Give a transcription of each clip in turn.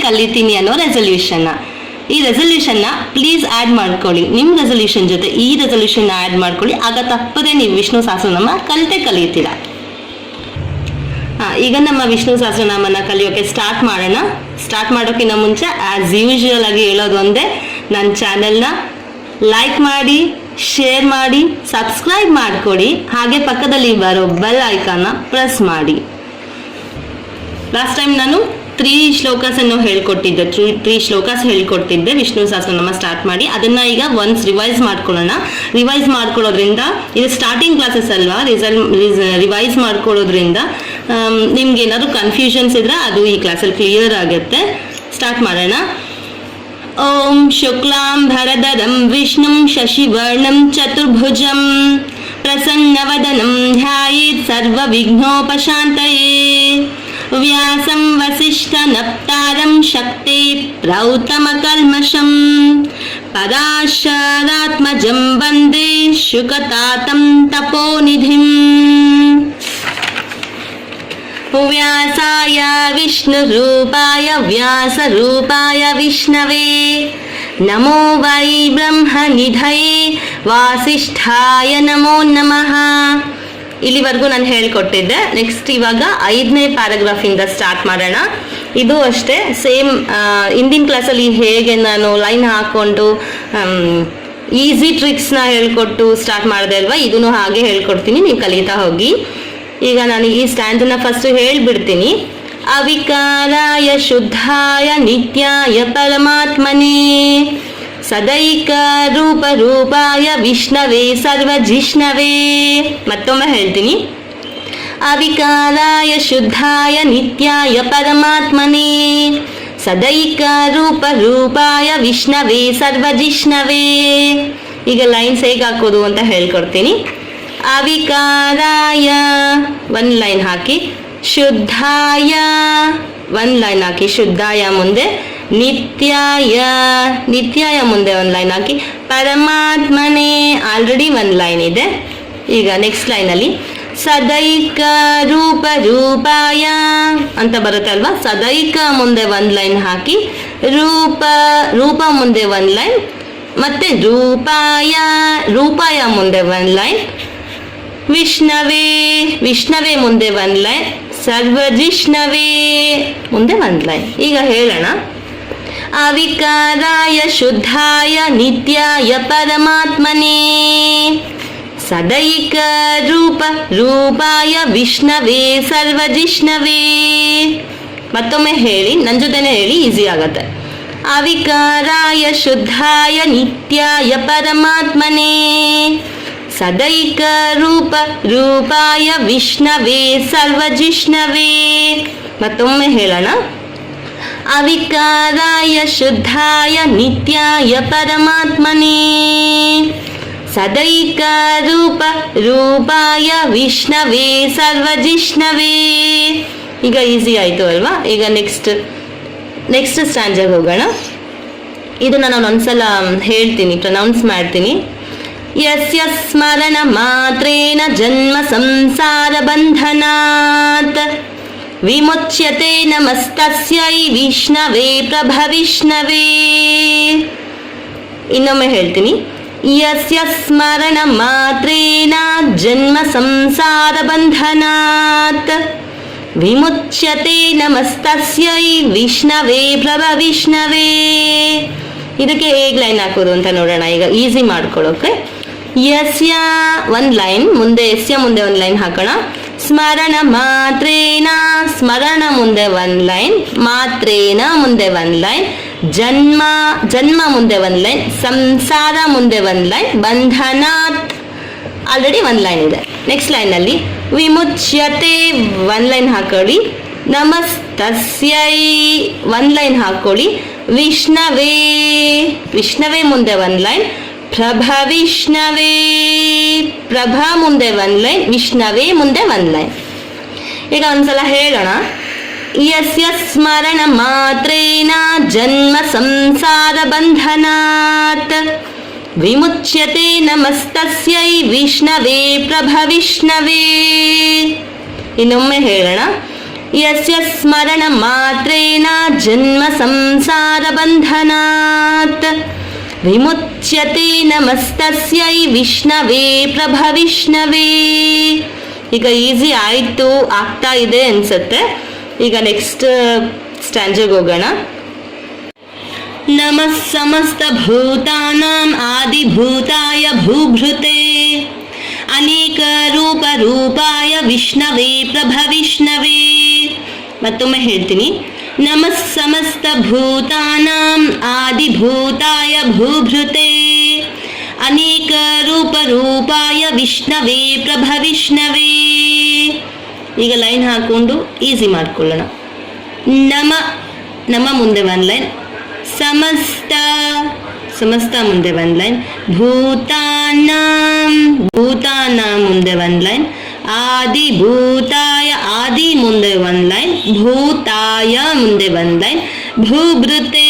ಕಲಿತೀನಿ ಅನ್ನೋ ರೆಸಲ್ಯೂಷನ್ನ. ಈ ರೆಸಲ್ಯೂಷನ್ನ ಪ್ಲೀಸ್ ಆ್ಯಡ್ ಮಾಡ್ಕೊಳ್ಳಿ. ನಿಮ್ಮ ರೆಸಲ್ಯೂಷನ್ ಜೊತೆ ಈ ರೆಸಲ್ಯೂಷನ್ನ ಆ್ಯಡ್ ಮಾಡ್ಕೊಳ್ಳಿ. ಆಗ ತಪ್ಪದೆ ನೀವು ವಿಷ್ಣು ಸಹಸ್ರನಾಮ ಕಲಿತೀರಾ. ಈಗ ನಮ್ಮ ವಿಷ್ಣು ಸಹಸ್ರನಾಮನ ಕಲಿಯೋಕೆ ಸ್ಟಾರ್ಟ್ ಮಾಡೋಣ. ಸ್ಟಾರ್ಟ್ ಮಾಡೋಕ್ಕಿಂತ ಮುಂಚೆ ಆ್ಯಸ್ ಯೂಶುವಲ್ ಆಗಿ ಹೇಳೋದು ಒಂದೇ, ನನ್ನ ಚಾನೆಲ್ನ ಲೈಕ್ ಮಾಡಿ, ಶೇರ್ ಮಾಡಿ, ಸಬ್ಸ್ಕ್ರೈಬ್ ಮಾಡಿಕೊಡಿ. ಹಾಗೆ ಪಕ್ಕದಲ್ಲಿ ಬರೋ ಬೆಲ್ ಐಕಾನ್ನ ಪ್ರೆಸ್ ಮಾಡಿ. ಲಾಸ್ಟ್ ಟೈಮ್ ನಾನು 3 ಶ್ಲೋಕಾಸ್ ಅನ್ನು ಹೇಳ್ಕೊಟ್ಟಿದ್ದೆ, 3 ಶ್ಲೋಕಾಸ್ ಹೇಳ್ಕೊಟ್ಟಿದ್ದೆ ವಿಷ್ಣು ಸಹಸ್ರನಾಮ ಸ್ಟಾರ್ಟ್ ಮಾಡಿ. ಅದನ್ನ ಈಗ ಒನ್ಸ್ ರಿವೈಸ್ ಮಾಡ್ಕೊಳ್ಳೋಣ. ರಿವೈಸ್ ಮಾಡ್ಕೊಳ್ಳೋದ್ರಿಂದ, ಇದು ಸ್ಟಾರ್ಟಿಂಗ್ ಕ್ಲಾಸಸ್ ಅಲ್ವಾ, ರಿವೈಸ್ ಮಾಡ್ಕೊಳ್ಳೋದ್ರಿಂದ ನಿಮ್ಗೆ ಏನಾದ್ರು ಕನ್ಫ್ಯೂಷನ್ಸ್ ಇದ್ರೆ ಅದು ಈ ಕ್ಲಾಸಲ್ಲಿ ಕ್ಲಿಯರ್ ಆಗುತ್ತೆ. ಸ್ಟಾರ್ಟ್ ಮಾಡೋಣ. ಓಂ ಶುಕ್ಲಾಂ ಭರದರಂ ವಿಷ್ಣುಂ ಶಶಿವರ್ಣಂ ಚತುರ್ಭುಜಂ ಪ್ರಸನ್ನವದನಂ ಧ್ಯಾಯೇತ್ ಸರ್ವ ವಿಘ್ನೋಪಶಾಂತಯೇ. ವ್ಯಾಸಂ ವಸಿಷ್ಠನಪ್ತಾರಂ ಶಕ್ತೆ ಪ್ರೌತಮಕಲ್ಮಷಂ ಪರಾಶರಾತ್ಮಜಂ ವಂದೇ ಶುಕತಾತಂ ತಪೋನಿಧಿಂ. ವ್ಯಾಸಾಯ ವಿಷ್ಣುರೂಪಾಯ ವ್ಯಾಸರೂಪಾಯ ವಿಷ್ಣವೇ ನಮೋ ವೈ ಬ್ರಹ್ಮನಿಧಯೇ ವಾಸಿಷ್ಠಾಯ ನಮೋ ನಮಃ. ಇಲ್ಲಿವರೆಗೂ ನಾನು ಹೇಳ್ಕೊಟ್ಟಿದ್ದೆ. ನೆಕ್ಸ್ಟ್ ಇವಾಗ 5ನೇ ಪ್ಯಾರಾಗ್ರಾಫಿಂದ ಸ್ಟಾರ್ಟ್ ಮಾಡೋಣ. ಇದು ಅಷ್ಟೇ ಸೇಮ್ ಹಿಂದಿನ ಕ್ಲಾಸಲ್ಲಿ ಹೇಗೆ ನಾನು ಲೈನ್ ಹಾಕ್ಕೊಂಡು ಈಸಿ ಟ್ರಿಕ್ಸ್ನ ಹೇಳ್ಕೊಟ್ಟು ಸ್ಟಾರ್ಟ್ ಮಾಡಿದೆ ಅಲ್ವಾ, ಇದನ್ನು ಹಾಗೆ ಹೇಳ್ಕೊಡ್ತೀನಿ, ನೀವು ಕಲಿತಾ ಹೋಗಿ. ಈಗ ನಾನು ಈ ಸ್ಟ್ಯಾಂಡನ್ನ ಫಸ್ಟ್ ಹೇಳ್ಬಿಡ್ತೀನಿ. ಅವಿಕಾರಾಯ ಶುದ್ಧಾಯ ನಿತ್ಯಾಯ ಪರಮಾತ್ಮನೇ ಸದೈಕ ರೂಪ ರೂಪಾಯ ವಿಷ್ಣವೇ ಸರ್ವಜಿಷ್ಣವೇ. ಮತ್ತೊಮ್ಮೆ ಹೇಳ್ತೀನಿ. ಅವಿಕಾರಾಯ ಶುದ್ಧಾಯ ನಿತ್ಯಾಯ ಪರಮಾತ್ಮನೇ ಸದೈಕ ರೂಪ ರೂಪಾಯ ವಿಷ್ಣವೇ ಸರ್ವಜಿಷ್ಣವೇ. ಈಗ ಲೈನ್ಸ್ ಹೇಗೆ ಹಾಕೋದು ಅಂತ ಹೇಳ್ಕೊಡ್ತೀನಿ. ಅವಿಕಾರಾಯ 1 ಲೈನ್ ಹಾಕಿ, ಶುದ್ಧಾಯ 1 ಲೈನ್ ಹಾಕಿ, ಶುದ್ಧಾಯ ಮುಂದೆ, ನಿತ್ಯಾಯ ನಿತ್ಯಾಯ ಮುಂದೆ 1 ಲೈನ್ ಹಾಕಿ, ಪರಮಾತ್ಮನೇ ಆಲ್ರೆಡಿ 1 ಲೈನ್ ಇದೆ. ಈಗ ನೆಕ್ಸ್ಟ್ ಲೈನಲ್ಲಿ ಸದೈಕ ರೂಪ ರೂಪಾಯ ಅಂತ ಬರುತ್ತೆ ಅಲ್ವಾ, ಸದೈಕ ಮುಂದೆ 1 ಲೈನ್ ಹಾಕಿ, ರೂಪ ಮುಂದೆ 1 ಲೈನ್, ಮತ್ತೆ ರೂಪಾಯ ಮುಂದೆ 1 ಲೈನ್, ವಿಷ್ಣವೇ ಮುಂದೆ 1 ಲೈನ್, ಸರ್ವಜಿಷ್ಣವೇ ಮುಂದೆ 1 ಲೈನ್. ಈಗ ಹೇಳೋಣ. ಅವಿಕಾರಾಯ ಶುದ್ಧಾಯ ನಿತ್ಯಾಯ ಪರಮಾತ್ಮನೇ ಸದೈಕ ರೂಪ ರೂಪಾಯ ವಿಷ್ಣವೇ ಸರ್ವಜಿಷ್ಣವೇ. ಮತ್ತೊಮ್ಮೆ ಹೇಳಿ, ನನ್ನ ಜೊತೆನೆ ಹೇಳಿ, ಈಸಿ ಆಗತ್ತೆ. ಅವಿಕಾರಾಯ ಶುದ್ಧಾಯ ನಿತ್ಯಾಯ ಪರಮಾತ್ಮನೇ ಸದೈಕ ರೂಪ ರೂಪಾಯ ವಿಷ್ಣವೇ ಸರ್ವಜಿಷ್ಣವೇ. ಮತ್ತೊಮ್ಮೆ ಹೇಳೋಣ. ಅವಿಕಾರಾಯ ಶುದ್ಧಾಯ ನಿತ್ಯಾಯ ಪರಮಾತ್ಮನೇ ಸದೈಕ ರೂಪ ರೂಪಾಯ ವಿಷ್ಣವೇ ಸರ್ವಜಿಷ್ಣವೇ. ಈಗ ಈಸಿ ಆಯಿತು ಅಲ್ವಾ. ಈಗ ನೆಕ್ಸ್ಟ್ ಸ್ಟ್ಯಾಂಜಾಗ ಹೋಗೋಣ. ಇದು ನಾನು ಒಂದ್ಸಲ ಹೇಳ್ತೀನಿ, ಪ್ರನೌನ್ಸ್ ಮಾಡ್ತೀನಿ. ಯಸ್ಯ ಸ್ಮರಣ ಮಾತ್ರೇನ ಜನ್ಮ ಸಂಸಾರ ಬಂಧನಾತ್ ವಿಮುಚ್ಯತೆ ನಮಸ್ತಸ್ಯೈ ವಿಷ್ಣವೇ ಪ್ರಭವಿಷ್ಣವೇ. ಇನ್ನೊಮ್ಮೆ ಹೇಳ್ತೀನಿ. ಯಸ್ಯ ಸ್ಮರಣ ಮಾತ್ರೇನ ಜನ್ಮ ಸಂಸಾರ ಬಂಧನಾತ್ ವಿಮುಚ್ಯತೆ ನಮಸ್ತಸ್ಯೈ ವಿಷ್ಣವೇ ಪ್ರಭವಿಷ್ಣವೇ. ಇದಕ್ಕೆ ಹೇಗೆ ಲೈನ್ ಹಾಕೋದು ಅಂತ ನೋಡೋಣ. ಈಗ ಈಸಿ ಮಾಡ್ಕೊಳ್ಳೋಕೆ ಯಸ್ಯ 1 ಲೈನ್ ಮುಂದೆ, ಯಸ್ಯ ಮುಂದೆ 1 ಲೈನ್ ಹಾಕೋಣ. ಸ್ಮರಣ ಮಾತ್ರೇನ, ಸ್ಮರಣ ಮುಂದೆ 1 ಲೈನ್, ಮಾತ್ರೇನ ಮುಂದೆ 1 ಲೈನ್, ಜನ್ಮ ಮುಂದೆ 1 ಲೈನ್, ಸಂಸಾರ ಮುಂದೆ 1 ಲೈನ್, ಬಂಧನಾತ್ ಆಲ್ರೆಡಿ 1 ಲೈನ್ ಇದೆ. ನೆಕ್ಸ್ಟ್ ಲೈನಲ್ಲಿ ವಿಮುಚ್ಯತೆ 1 ಲೈನ್ ಹಾಕೊಳ್ಳಿ, ನಮಸ್ತಸ್ಯೈ 1 ಲೈನ್ ಹಾಕೊಳ್ಳಿ, ವಿಷ್ಣವೇ ಮುಂದೆ 1 ಲೈನ್, ಪ್ರಭವಿಷ್ಣವೇ ಪ್ರಭಾ ಮುಂದೆ 1 ಲೈನ್, ವಿಷ್ಣವೇ ಮುಂದೆ 1 ಲೈನ್. ಈಗ ಒಂದ್ಸಲ ಹೇಳೋಣ. ಯಸ್ಯ ಸ್ಮರಣ ಮಾತ್ರೇನ ಜನ್ಮ ಸಂಸಾರ ಬಂಧನಾತ್ ವಿಮುಚ್ಯತೆ ನಮಸ್ತಸ್ಯೈ ವಿಷ್ಣವೇ ಪ್ರಭವಿಷ್ಣವೇ. ಇನ್ನೊಮ್ಮೆ ಹೇಳೋಣ. ಯಸ್ಯ ಸ್ಮರಣ ಮಾತ್ರೇಣ ಜನ್ಮ ಸಂಸಾರ ಬಂಧನಾತ್ ವಿಮುಚ್ಯತೆ ನಮಸ್ತಸ್ಯೈ ವಿಷ್ಣವೇ ಪ್ರಭವಿಷ್ಣವೇ. ಈಗ ಈಸಿ ಆಯಿತು, ಆಗ್ತಾ ಇದೆ ಅನ್ಸುತ್ತೆ. ಈಗ ನೆಕ್ಸ್ಟ್ ಸ್ಟ್ಯಾಂಜರ್ಗೆ ಹೋಗೋಣ. ನಮಃ ಸಮಸ್ತ ಭೂತಾನಾಂ ಆದಿಭೂತಾಯ ಭೂಭೃತೆ ಅನೇಕ ರೂಪ ರೂಪಾಯ ವಿಷ್ಣವೇ ಪ್ರಭವಿಷ್ಣವೇ. ಮತ್ತೊಮ್ಮೆ ಹೇಳ್ತೀನಿ. ನಮಃ ಸಮಸ್ತ ಭೂತಾನಾಂ ಆದಿಭೂತಾಯ ಭೂಭೃತೆ ಅನೇಕ ರೂಪ ರೂಪಾಯ ವಿಷ್ಣವೇ ಪ್ರಭವಿಷ್ಣವೇ. ಈಗ ಲೈನ್ ಹಾಕೊಂಡು ಈಸಿ ಮಾಡ್ಕೊಳ್ಳೋಣ. ನಮ ಮುಂದೆ ಒಂದು ಲೈನ್, ಸಮಸ್ತ ಮುಂದೆ ಒಂದು ಲೈನ್, ಭೂತಾನಾಂ ಮುಂದೆ ಒಂದು ಲೈನ್, ಆದಿಭೂತಾಯ ಮುಂದೆ ಒಂದು ಲೈನ್, ಭೂತಾಯ ಮುಂದೆ ಒಂದು ಲೈನ್, ಭೂಭೃತೆ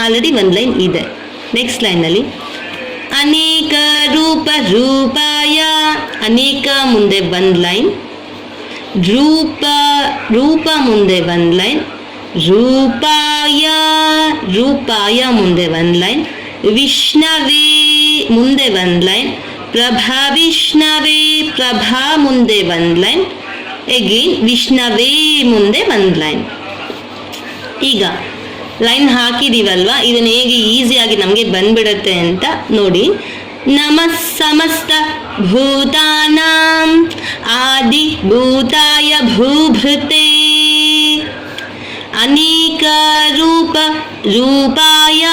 ಆಲ್ರೆಡಿ ಒಂದು ಲೈನ್ ಇದೆ. ನೆಕ್ಸ್ಟ್ ಲೈನಲ್ಲಿ ಅನೇಕ ರೂಪ ರೂಪಾಯ, ಅನೇಕ ಮುಂದೆ ಒಂದು ಲೈನ್, ರೂಪ ಮುಂದೆ ಒಂದು ಲೈನ್, ರೂಪಾಯ ಮುಂದೆ ಒಂದು ಲೈನ್, ವಿಷ್ಣವೇ ಮುಂದೆ ಒಂದು ಲೈನ್, ಪ್ರಭವಿಷ್ಣವೇ ಪ್ರಭಾ ಮುಂದೆ ಒಂದು ಲೈನ್, ಎಗೇನ್ ವಿಷ್ಣವೇ ಮುಂದೆ ಒಂದು ಲೈನ್. ಈಗ ಲೈನ್ ಹಾಕಿದೀವಲ್ವಾ, ಇದನ್ನ ಹೇಗೆ ಈಸಿಯಾಗಿ ನಮಗೆ ಬಂದ್ಬಿಡುತ್ತೆ ಅಂತ ನೋಡಿ. ನಮಃ ಸಮಸ್ತ ಭೂತಾನಾಂ ಆದಿಭೂತಾಯ ಭೂಭೃತೆ ಅನೇಕ ರೂಪ ರೂಪಾಯ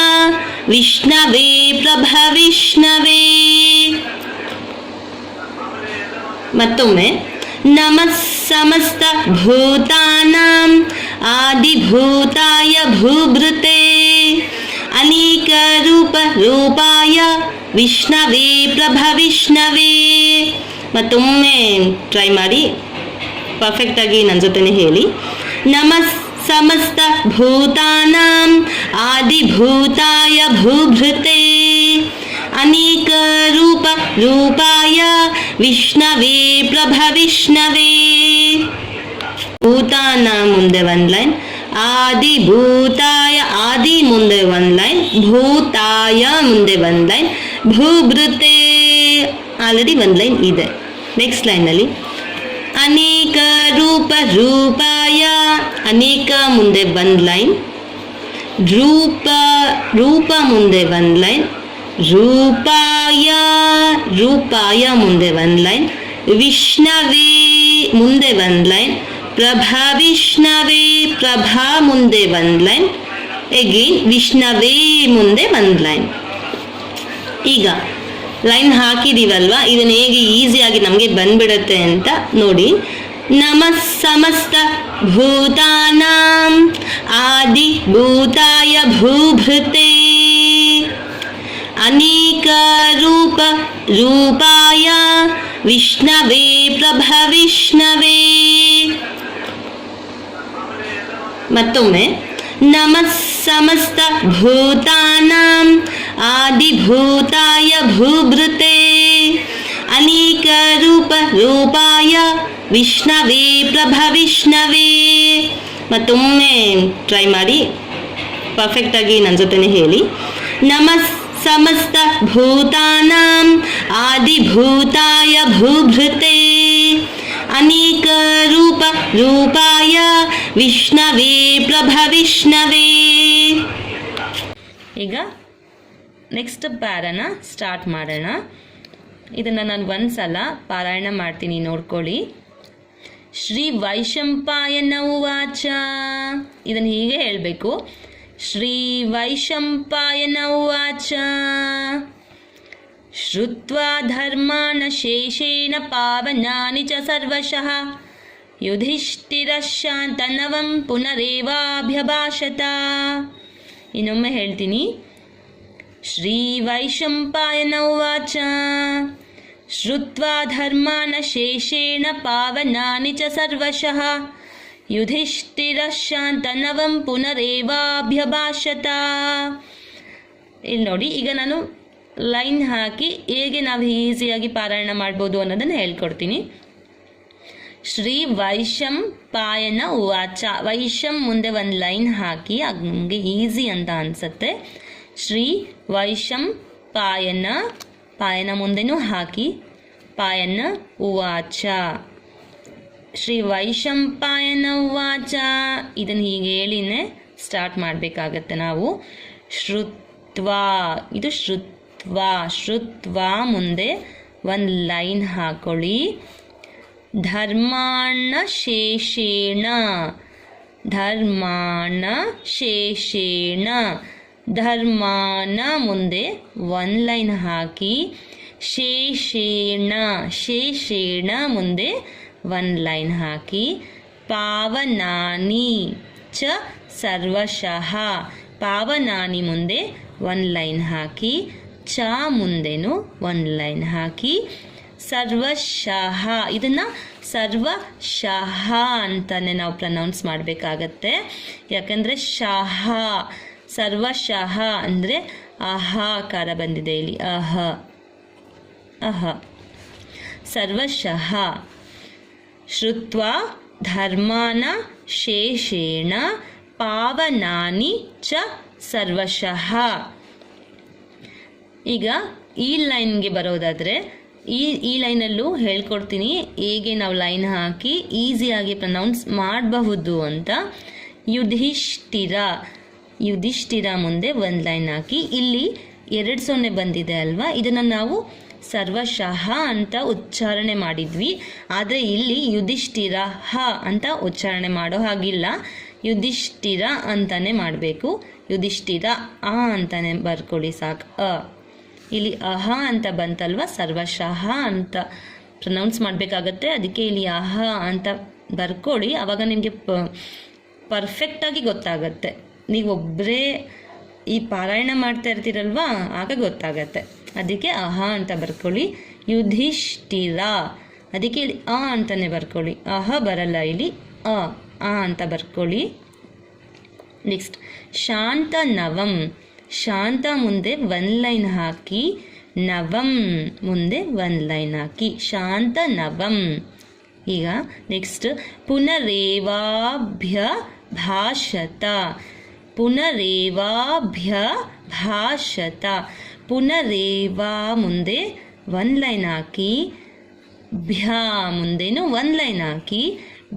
ವಿಷ್ಣವೇ ಪ್ರಭವಿಷ್ಣವೇ. ಮತ್ತೊಮ್ಮೆ ನಮಃ ಸಮಸ್ತ ಭೂತಾನಾಂ ಆದಿಭೂತಾಯ ಭೂಭೃತೆ ಅನೇಕ ರೂಪ ರೂಪಾಯ ವಿಷ್ಣವೇ ಪ್ರಭವಿಷ್ಣವೇ. ಮತ್ತೊಮ್ಮೆ ಟ್ರೈ ಮಾಡಿ, ಪರ್ಫೆಕ್ಟಾಗಿ ನನ್ನ ಜೊತೆನೇ ಹೇಳಿ. ನಮಃ ಸಮಸ್ತ ಭೂತಾನಾಂ ಆದಿಭೂತಾಯ ಭೂಭೃತೆ ಅನೇಕ ರೂಪ ರೂಪಾಯ ವಿಷ್ಣವೇ ಪ್ರಭವಿಷ್ಣವೇ. ಭೂತಾನ ಮುಂದೆ ಒಂದು ಲೈನ್, ಆದಿಭೂತಾಯ ಮುಂದೆ ಒಂದು ಲೈನ್, ಭೂತಾಯ ಮುಂದೆ ಒಂದು ಲೈನ್, ಭೂಭೃತೆ ಆಲ್ರೆಡಿ ಒಂದು ಲೈನ್ ಇದೆ. ನೆಕ್ಸ್ಟ್ ಲೈನಲ್ಲಿ ಅನೇಕ ರೂಪ ರೂಪಾಯ, ಅನೇಕ ಮುಂದೆ ಒಂದು ಲೈನ್, ರೂಪ ಮುಂದೆ ಒಂದು ಲೈನ್, ರೂಪಾಯ ಮುಂದೆ ಒಂದು ಲೈನ್, ವಿಷ್ಣವೇ ಮುಂದೆ ಒಂದು ಲೈನ್, ಪ್ರಭವಿಷ್ಣವೇ ಪ್ರಭಾ ಮುಂದೆ ಒಂದು ಲೈನ್, ಎಗೇನ್ ವಿಷ್ಣವೇ ಮುಂದೆ ಒಂದು ಲೈನ್. ಈಗ ಲೈನ್ ಹಾಕಿದೀವಲ್ವಾ, ಇದನ್ನ ಹೇಗೆ ಈಸಿಯಾಗಿ ನಮಗೆ ಬಂದ್ಬಿಡುತ್ತೆ ಅಂತ ನೋಡಿ. ನಮಃ ಸಮಸ್ತ ಭೂತಾನಾಂ ಆದಿಭೂತಾಯ ಭೂಭೃತೆ ಅನೇಕ ರೂಪ ರೂಪಾಯ ವಿಷ್ಣವೇ ಪ್ರಭವಿಷ್ಣವೇ. ಮತ್ತೊಮ್ಮೆ ನಮಃ ಸಮಸ್ತ ಭೂತಾನಾಂ ಆದಿಭೂತಾಯ ಭೂಭೃತೆ ಅನೇಕ ರೂಪ ರೂಪಾಯ ವಿಷ್ಣವೇ ಪ್ರಭವಿಷ್ಣವೇ. ಮತ್ತೊಮ್ಮೆ ಟ್ರೈ ಮಾಡಿ, ಪರ್ಫೆಕ್ಟಾಗಿ ನನ್ನ ಜೊತೆನೇ ಹೇಳಿ. ನಮಃ ಸಮಸ್ತ ಭೂತಾನಾಂ ಆದಿಭೂತಾಯ ಭೂಭೃತೆ ಅನೇಕ ರೂಪ ರೂಪಾಯ ವಿಷ್ಣವೇ ಪ್ರಭವಿಷ್ಣವೇ. ಈಗ ನೆಕ್ಸ್ಟ್ ಪ್ಯಾರನ ಸ್ಟಾರ್ಟ್ ಮಾಡೋಣ. ಇದನ್ನು ನಾನು ಒಂದ್ಸಲ ಪಾರಾಯಣ ಮಾಡ್ತೀನಿ, ನೋಡ್ಕೊಳ್ಳಿ. ಶ್ರೀ ವೈಶಂಪಾಯನ ಉವಾಚ, ಇದನ್ನು ಹೀಗೆ ಹೇಳಬೇಕು. ಶ್ರೀ ವೈಶಂಪಾಯನ ಉವಾಚ ಶ್ರುತ್ವಾ ಧರ್ಮಾನ್ ಶೇಷೇಣ ಪಾವನಾನಿ ಚ ಸರ್ವಶಃ ಯುಧಿಷ್ಠಿರಃ ಶಾಂತನವಂ ಪುನರೇವಾಭ್ಯಭಾಷತ. ಇನ್ನೊಮ್ಮೆ ಹೇಳ್ತೀನಿ. ಶ್ರೀ ವೈಶಂಪಾಯನ ಉವಾಚ ಶ್ರುತ್ವಾ ಧರ್ಮಾನ್ ಶೇಷೇಣ ಪಾವನಾನಿ ಚ ಸರ್ವಶಃ ಯುಧಿಷ್ಠಿರಃ ಶಾಂತನವಂ ಪುನರೇವಾಭ್ಯಭಾಷತ. ಇಲ್ಲಿ ನೋಡಿ, ಈಗ ನಾನು ಲೈನ್ ಹಾಕಿ ಹೇಗೆ ನಾವು ಈಸಿಯಾಗಿ ಪಾರಾಯಣ ಮಾಡ್ಬೋದು ಅನ್ನೋದನ್ನು ಹೇಳ್ಕೊಡ್ತೀನಿ. ಶ್ರೀ ವೈಶಂಪಾಯನ ಉವಾಚ. ವೈಶಂ ಮುಂದೆ ಒಂದು ಲೈನ್ ಹಾಕಿ, ಅದು ನಿಮಗೆ ಈಸಿ ಅಂತ ಅನಿಸುತ್ತೆ. ಶ್ರೀ ವೈಶಂಪಾಯನ, ಪಾಯನ ಮುಂದೆನೂ ಹಾಕಿ, ಪಾಯನ ಉವಾಚ. ಶ್ರೀ ವೈಶಂಪಾಯನ ಉವಾಚ ಇದನ್ನು ಹೀಗೆ ಹೇಳಿನೇ ಸ್ಟಾರ್ಟ್ ಮಾಡಬೇಕಾಗತ್ತೆ ನಾವು. ಶ್ರುತ್ವಾ, ಇದು ಶ್ರುತ್ವಾ. ಶ್ರುತ್ವಾ ಮುಂದೆ ಒಂದು ಲೈನ್ ಹಾಕೊಳ್ಳಿ. ಧರ್ಮಾಣ ಶೇಷೇಣ, ಧರ್ಮಾಣ ಶೇಷೇಣ. ಧರ್ಮಾನ ಮುಂದೆ ಒಂದು ಲೈನ್ ಹಾಕಿ, ಶೇಷೇಣ, ಶೇಷೇಣ ಮುಂದೆ ಒಂದು ಲೈನ್ ಹಾಕಿ. ಪಾವನಾನಿ ಚ ಸರ್ವಶಃ, ಪಾವನಾನಿ ಮುಂದೆ ಒಂದು ಲೈನ್ ಹಾಕಿ, ಚ ಮುಂದೆನೂ ಒಂದು ಲೈನ್ ಹಾಕಿ. ಸರ್ವಶಃ, ಇದನ್ನು ಸರ್ವಶಃ ಅಂತಾನೆ ನಾವು ಪ್ರನೌನ್ಸ್ ಮಾಡಬೇಕಾಗತ್ತೆ. ಯಾಕಂದರೆ ಶಃ, ಸರ್ವಶಃ ಅಂದರೆ ಅಹಾಕಾರ ಬಂದಿದೆ ಇಲ್ಲಿ, ಅಹ ಅಹ. ಸರ್ವಶಃ. ಶ್ರುತ್ವಾ ಧರ್ಮಾನ ಶೇಷೇಣ ಪಾವನಾನಿ ಚ ಸರ್ವಶಃ. ಈಗ ಈ ಲೈನ್ಗೆ ಬರೋದಾದರೆ ಈ ಲೈನಲ್ಲೂ ಹೇಳ್ಕೊಡ್ತೀನಿ ಹೇಗೆ ನಾವು ಲೈನ್ ಹಾಕಿ ಈಸಿಯಾಗಿ ಪ್ರನೌನ್ಸ್ ಮಾಡಬಹುದು ಅಂತ. ಯುಧಿಷ್ಠಿರ, ಯುಧಿಷ್ಠಿರ ಮುಂದೆ ಒಂದು ಲೈನ್ ಹಾಕಿ. ಇಲ್ಲಿ 2 ಸೊನ್ನೆ ಬಂದಿದೆ ಅಲ್ವಾ, ಇದನ್ನು ನಾವು ಸರ್ವಶಃ ಅಂತ ಉಚ್ಚಾರಣೆ ಮಾಡಿದ್ವಿ. ಆದರೆ ಇಲ್ಲಿ ಯುಧಿಷ್ಠಿರ ಹ ಅಂತ ಉಚ್ಚಾರಣೆ ಮಾಡೋ ಹಾಗಿಲ್ಲ, ಯುಧಿಷ್ಠಿರ ಅಂತಾನೆ ಮಾಡಬೇಕು. ಯುಧಿಷ್ಠಿರ ಆ ಅಂತಾನೆ ಬರ್ಕೊಳ್ಳಿ ಸಾಕು. ಇಲ್ಲಿ ಅಹ ಅಂತ ಬಂತಲ್ವ, ಸರ್ವಶಃ ಅಂತ ಪ್ರನೌನ್ಸ್ ಮಾಡಬೇಕಾಗತ್ತೆ. ಅದಕ್ಕೆ ಇಲ್ಲಿ ಅಹ ಅಂತ ಬರ್ಕೊಳ್ಳಿ, ಆವಾಗ ನಿಮಗೆ ಪರ್ಫೆಕ್ಟಾಗಿ ಗೊತ್ತಾಗತ್ತೆ. ನೀವೊಬ್ಬರೇ ಈ ಪಾರಾಯಣ ಮಾಡ್ತಾ ಇರ್ತೀರಲ್ವಾ, ಆಗ ಗೊತ್ತಾಗತ್ತೆ. ಅದಕ್ಕೆ ಅಹ ಅಂತ ಬರ್ಕೊಳ್ಳಿ. ಯುಧಿಷ್ಠಿರ, ಅದಕ್ಕೆ ಇಲ್ಲಿ ಅ ಅಂತಾನೆ ಬರ್ಕೊಳ್ಳಿ, ಅಹ ಬರಲ್ಲ ಇಲ್ಲಿ, ಅ ಅಂತ ಬರ್ಕೊಳ್ಳಿ. ನೆಕ್ಸ್ಟ್ ಶಾಂತ ನವಂ, ಶಾಂತ ಮುಂದೆ ಒಂದು ಲೈನ್ ಹಾಕಿ, ನವಂ ಮುಂದೆ ಒಂದು ಲೈನ್ ಹಾಕಿ, ಶಾಂತ ನವಂ. ಈಗ ನೆಕ್ಸ್ಟ್ ಪುನರೇವಾಭ್ಯ ಭಾಷತ, ಪುನರೇವಾಭ್ಯ ಭಾಷತ. ಪುನರೇವಾ ಮುಂದೆ ಒಂದು ಲೈನ್ ಹಾಕಿ, ಭ್ಯಾ ಮುಂದೆನೂ ಒಂದು ಲೈನ್ ಹಾಕಿ,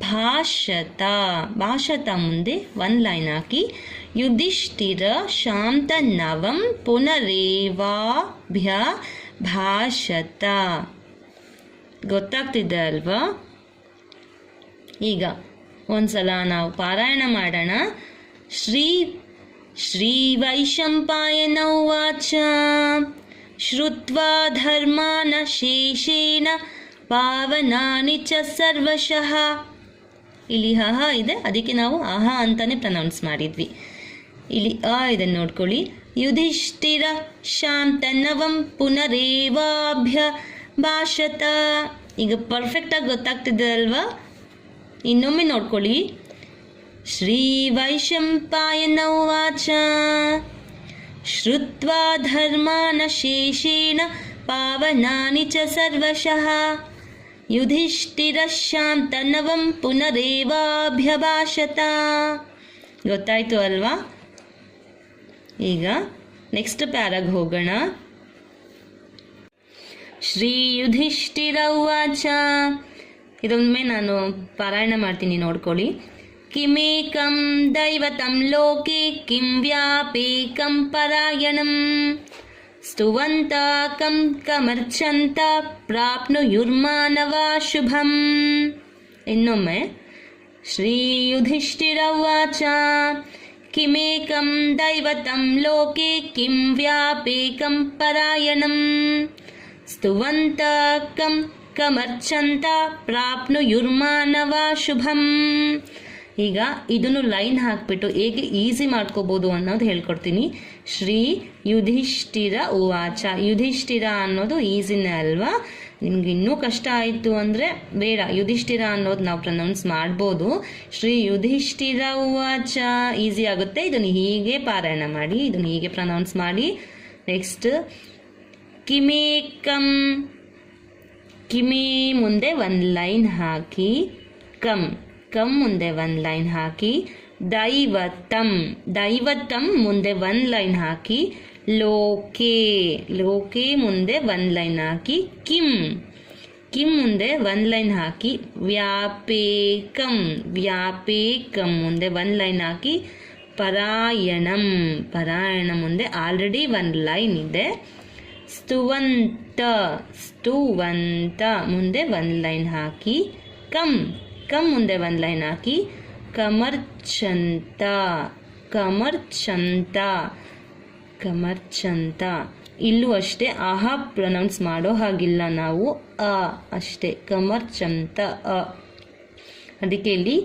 ಭಾಷತ, ಭಾಷತ ಮುಂದೆ ಒಂದು ಲೈನ್ ಹಾಕಿ. ಯುಧಿಷ್ಠಿರ ಶಾಂತ ನವಂ ಪುನರೇವಾಭ್ಯ ಭಾಷತ. ಗೊತ್ತಾಗ್ತಿದೆ ಅಲ್ವಾ? ಈಗ ಒಂದ್ಸಲ ನಾವು ಪಾರಾಯಣ ಮಾಡೋಣ. ಶ್ರೀ ವೈಶಂಪಾಯನ ಉವಾಚ. ಶ್ರುತ್ವಾ ಧರ್ಮಾನ ಶೇಷೇಣ ಪಾವನಾನಿ ಚ ಸರ್ವಶಃ. ಇಲ್ಲಿ ಹಹ ಇದೆ, ಅದಕ್ಕೆ ನಾವು ಅಹ ಅಂತಾನೆ ಪ್ರನೌನ್ಸ್ ಮಾಡಿದ್ವಿ. ಇಲ್ಲಿ ಅ ಇದನ್ನು ನೋಡ್ಕೊಳ್ಳಿ. ಯುಧಿಷ್ಠಿರ ಶಾಂತ ನವಂ ಪುನರೇವಾಭ್ಯ ಭಾಷತ. ಈಗ ಪರ್ಫೆಕ್ಟಾಗಿ ಗೊತ್ತಾಗ್ತಿದೆ ಅಲ್ವಾ? ಇನ್ನೊಮ್ಮೆ ನೋಡ್ಕೊಳ್ಳಿ. ಶ್ರೀ ವೈಶಂಪಾಯನ ಉವಾಚ. ಶ್ರುತ್ವಾ ಧರ್ಮಾನ ಶೇಷೇಣ ಪಾವನಾನಿ ಚ ಸರ್ವಶಃ. ಯುಧಿಷ್ಠಿರ ಶಾಂತ ನವಂ ಪುನರೇವಾಭ್ಯಭಾಷತ. ಗೊತ್ತಾಯ್ತು ಅಲ್ವಾ? ಈಗ ನೆಕ್ಸ್ಟ್ ಪ್ಯಾರಾಗ್ ಹೋಗೋಣ. ಶ್ರೀ ಯುಧಿಷ್ಠಿರ ಉವಾಚ. ಇದೊಮ್ಮೆ ನಾನು ಪಾರಾಯಣ ಮಾಡ್ತೀನಿ, ನೋಡ್ಕೊಳ್ಳಿ. ಕಿಮೇಕಂ ದೈವತಂ ಲೋಕೆ ಕಿಂ ವ್ಯಾಪೇಕಂ ಪರಾಯಣಂ ಸ್ತುವಂತ ಕಂ ಕಮರ್ಚಂತ ಪ್ರಾಪ್ನುಯುರ್ಮಾನವಾ ಶುಭಂ. ಇನ್ನೊಮ್ಮೆ. ಶ್ರೀ ಯುಧಿಷ್ಠಿರ ಉವಾಚ. ಕಿಮೇಕಂ ದೈವತಂ ಲೋಕೆ ಕಿಂ ವ್ಯಾಪೇಕಂ ಪರಾಯಣಂ ಸ್ತುವಂತ ಕಂ ಕಮರ್ಚಂತ ಪ್ರಾಪ್ನುಯುರ್ಮಾನವಾ ಶುಭಂ. ಈಗ ಇದನ್ನು ಲೈನ್ ಹಾಕ್ಬಿಟ್ಟು ಹೇಗೆ ಈಸಿ ಮಾಡ್ಕೋಬೋದು ಅನ್ನೋದು ಹೇಳ್ಕೊಡ್ತೀನಿ. ಶ್ರೀ ಯುಧಿಷ್ಠಿರ ಉವಾಚ. ಯುಧಿಷ್ಠಿರ ಅನ್ನೋದು ಈಸಿನೇ ಅಲ್ವಾ? ನಿಮ್ಗೆ ಇನ್ನೂ ಕಷ್ಟ ಆಯಿತು ಅಂದರೆ ಬೇಡ, ಯುಧಿಷ್ಠಿರ ಅನ್ನೋದು ನಾವು ಪ್ರನೌನ್ಸ್ ಮಾಡ್ಬೋದು. ಶ್ರೀ ಯುಧಿಷ್ಠಿರ ಉವಾಚ ಈಸಿ ಆಗುತ್ತೆ. ಇದನ್ನು ಹೀಗೆ ಪಾರಾಯಣ ಮಾಡಿ, ಇದನ್ನು ಹೀಗೆ ಪ್ರನೌನ್ಸ್ ಮಾಡಿ. ನೆಕ್ಸ್ಟ್ ಕಿಮೇಕಂ ಕಿಮಿ ಮುಂದೆ ಒಂದು ಲೈನ್ ಹಾಕಿ ಕಮ್, ಕಮ್ ಮುಂದೆ ಒಂದು ಲೈನ್ ಹಾಕಿ ದೈವತಂ, ದೈವತಂ ಮುಂದೆ ಒಂದು ಲೈನ್ ಹಾಕಿ ಲೋಕೆ, ಲೋಕೆ ಮುಂದೆ ಒಂದು ಲೈನ್ ಹಾಕಿ ಕಿಂ, ಕಿಂ ಮುಂದೆ ಒಂದು ಲೈನ್ ಹಾಕಿ ವ್ಯಾಪೇಕಂ, ವ್ಯಾಪೇಕಂ ಮುಂದೆ ಒಂದು ಲೈನ್ ಹಾಕಿ ಪರಾಯಣಂ, ಪರಾಯಣ ಮುಂದೆ ಆಲ್ರೆಡಿ ಒಂದು ಲೈನ್ ಇದೆ. ಸ್ತುವಂತ, ಸ್ತುವಂತ ಮುಂದೆ ಒಂದು ಲೈನ್ ಹಾಕಿ ಕಂ, ಕಂ ಮುಂದೆ ಒಂದು ಲೈನ್ ಹಾಕಿ ಕಮರ್ಚಂತ, ಕಮರ್ಚಂತ, ಕಮರ್ಚಂತ. ಇಲ್ಲೂ ಅಷ್ಟೇ ಆಹಾ ಪ್ರೊನೌನ್ಸ್ ಮಾಡೋ ಹಾಗಿಲ್ಲ ನಾವು, ಅ ಅಷ್ಟೇ, ಕಮರ್ಚಂತ ಅ. ಅದಕ್ಕೆ ಇಲ್ಲಿ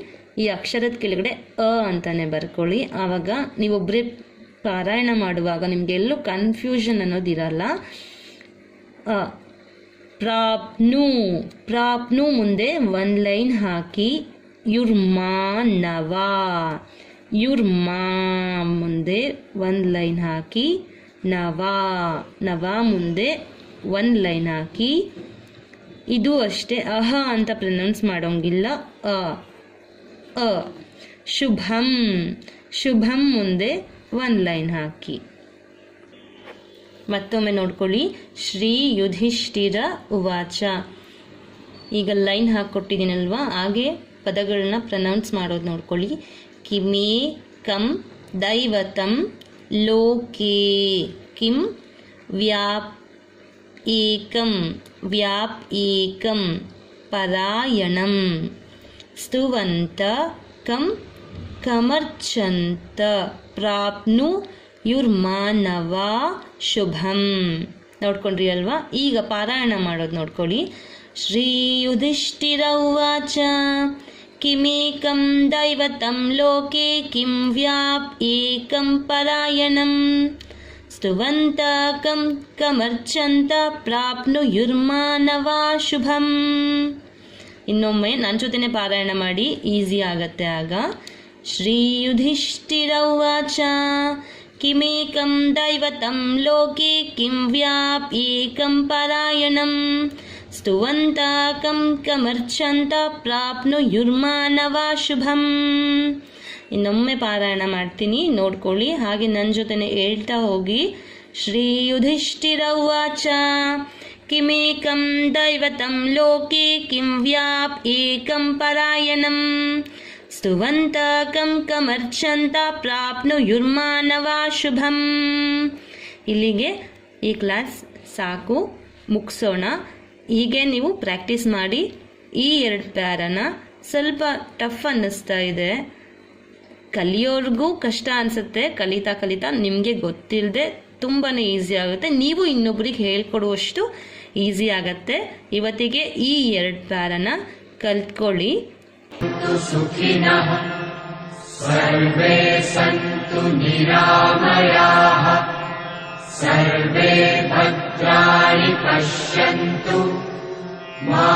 ಈ ಅಕ್ಷರದ ಕೆಳಗಡೆ ಅ ಅಂತಾನೆ ಬರ್ಕೊಳ್ಳಿ. ಆವಾಗ ನೀವೊಬ್ಬರೇ ಪಾರಾಯಣ ಮಾಡುವಾಗ ನಿಮ್ಗೆ ಎಲ್ಲೂ ಕನ್ಫ್ಯೂಷನ್ ಅನ್ನೋದಿರಲ್ಲ. ಅ ಪ್ರಾಪ್ನು, ಪ್ರಾಪ್ನು ಮುಂದೆ ಒಂದು ಲೈನ್ ಹಾಕಿ ಯುರ್ಮಾನವ, ಯುರ್ಮಾ ಮುಂದೆ ಒಂದು ಲೈನ್ ಹಾಕಿ ನವ, ನವ ಮುಂದೆ ಒಂದು ಲೈನ್ ಹಾಕಿ. ಇದು ಅಷ್ಟೇ ಅಹ ಅಂತ ಪ್ರೊನೌನ್ಸ್ ಮಾಡೋಂಗಿಲ್ಲ, ಅ ಅ. ಶುಭಂ, ಶುಭಂ ಮುಂದೆ ಒಂದು ಲೈನ್ ಹಾಕಿ. ಮತ್ತೊಮ್ಮೆ ನೋಡ್ಕೊಳ್ಳಿ. ಶ್ರೀ ಯುಧಿಷ್ಠಿರ ಉವಾಚ. ಈಗ ಲೈನ್ ಹಾಕ್ಕೊಟ್ಟಿದ್ದೀನಲ್ವಾ, ಹಾಗೆ ಪದಗಳನ್ನ ಪ್ರೊನೌನ್ಸ್ ಮಾಡೋದು ನೋಡ್ಕೊಳ್ಳಿ. ಕಿಮೇ ಕಂ ದೈವತಂ ಲೋಕೆ ಕಿಂ ವ್ಯಾಪ್ ಏಕಂ, ವ್ಯಾಪ್ ಏಕಂ ಪರಾಯಣಂ ಸ್ತುವಂತ ಕಂ ಕಮರ್ಚಂತ ಪ್ರಾಪ್ನು ಯುರ್ಮಾನವ ಶುಭಂ. ನೋಡ್ಕೊಂಡ್ರಿ ಅಲ್ವಾ? ಈಗ ಪಾರಾಯಣ ಮಾಡೋದು ನೋಡ್ಕೊಳ್ಳಿ. ಶ್ರೀ ಯುಧಿಷ್ಠಿರ ಉವಾಚ ಕಿಮೇಕಂ ದೈವತಂ ಲೋಕೆ ಕಿಂ ವ್ಯಾಪ್ ಏಕಂ ಪರಾಯಣಂ ಸ್ತುವಂತ ಕಂ ಕಮರ್ಚಂತ ಪ್ರಾಪ್ನುಯುರ್ಮಾನವ ಶುಭಂ. ಇನ್ನೊಮ್ಮೆ ನನ್ನ ಜೊತೆನೆ ಪಾರಾಯಣ ಮಾಡಿ, ಈಸಿ ಆಗತ್ತೆ ಆಗ. ಶ್ರೀ ಯುಧಿಷ್ಠಿರ ಉವಾಚ ಕಿಮೇಕಂ ದೈವತಂ ಲೋಕೆ ಕಿಂ ವ್ಯಾಪ್ ಏಕಂ ಪರಾಯಣಂ ಸ್ತುವಂತ ಕಂ ಕಮರ್ಚಂತ ಪ್ರಾಪ್ನುಯುರ್ಮಾನವ ಶುಭಂ. ಇನ್ನೊಮ್ಮೆ ಪಾರಾಯಣ ಮಾಡ್ತೀನಿ, ನೋಡ್ಕೊಳ್ಳಿ. ಹಾಗೆ ನನ್ನ ಜೊತೆನೆ ಹೇಳ್ತಾ ಹೋಗಿ. ಶ್ರೀ ಯುಧಿಷ್ಠಿರ ಉವಾಚ ಕಿಮೇಕಂ ದೈವತಂ ಲೋಕೆ ಕಿಂ ವ್ಯಾಪ್ ಏಕಂ ಪರಾಯಣಂ ಸ್ತುವಂತ ಕಂ ಕಮರ್ಚಂತ ಪ್ರಾಪ್ನುಯುರ್ಮಾನವ ಶುಭಂ. ಇಲ್ಲಿಗೆ ಈ ಕ್ಲಾಸ್ ಸಾಕು, ಮುಗಿಸೋಣ. ಹೀಗೆ ನೀವು ಪ್ರಾಕ್ಟೀಸ್ ಮಾಡಿ. ಈ ಎರಡು ಪ್ಯಾರನ ಸ್ವಲ್ಪ ಟಫ್ ಅನ್ನಿಸ್ತಾ ಇದೆ, ಕಲಿಯೋರ್ಗೂ ಕಷ್ಟ ಅನಿಸುತ್ತೆ. ಕಲಿತಾ ಕಲಿತಾ ನಿಮಗೆ ಗೊತ್ತಿಲ್ಲದೆ ತುಂಬಾ ಈಸಿ ಆಗುತ್ತೆ. ನೀವು ಇನ್ನೊಬ್ರಿಗೆ ಹೇಳ್ಕೊಡುವಷ್ಟು ಈಸಿ ಆಗತ್ತೆ. ಇವತ್ತಿಗೆ ಈ ಎರಡು ಪ್ಯಾರನ ಕಲ್ತ್ಕೊಳ್ಳಿ. ಸರ್ವೇ ಸಂತು ನಿರಾಮಯಾಃ ಸರ್ವೇ ಭದ್ರಾಣಿ ಪಶ್ಯಂತು ಮಾ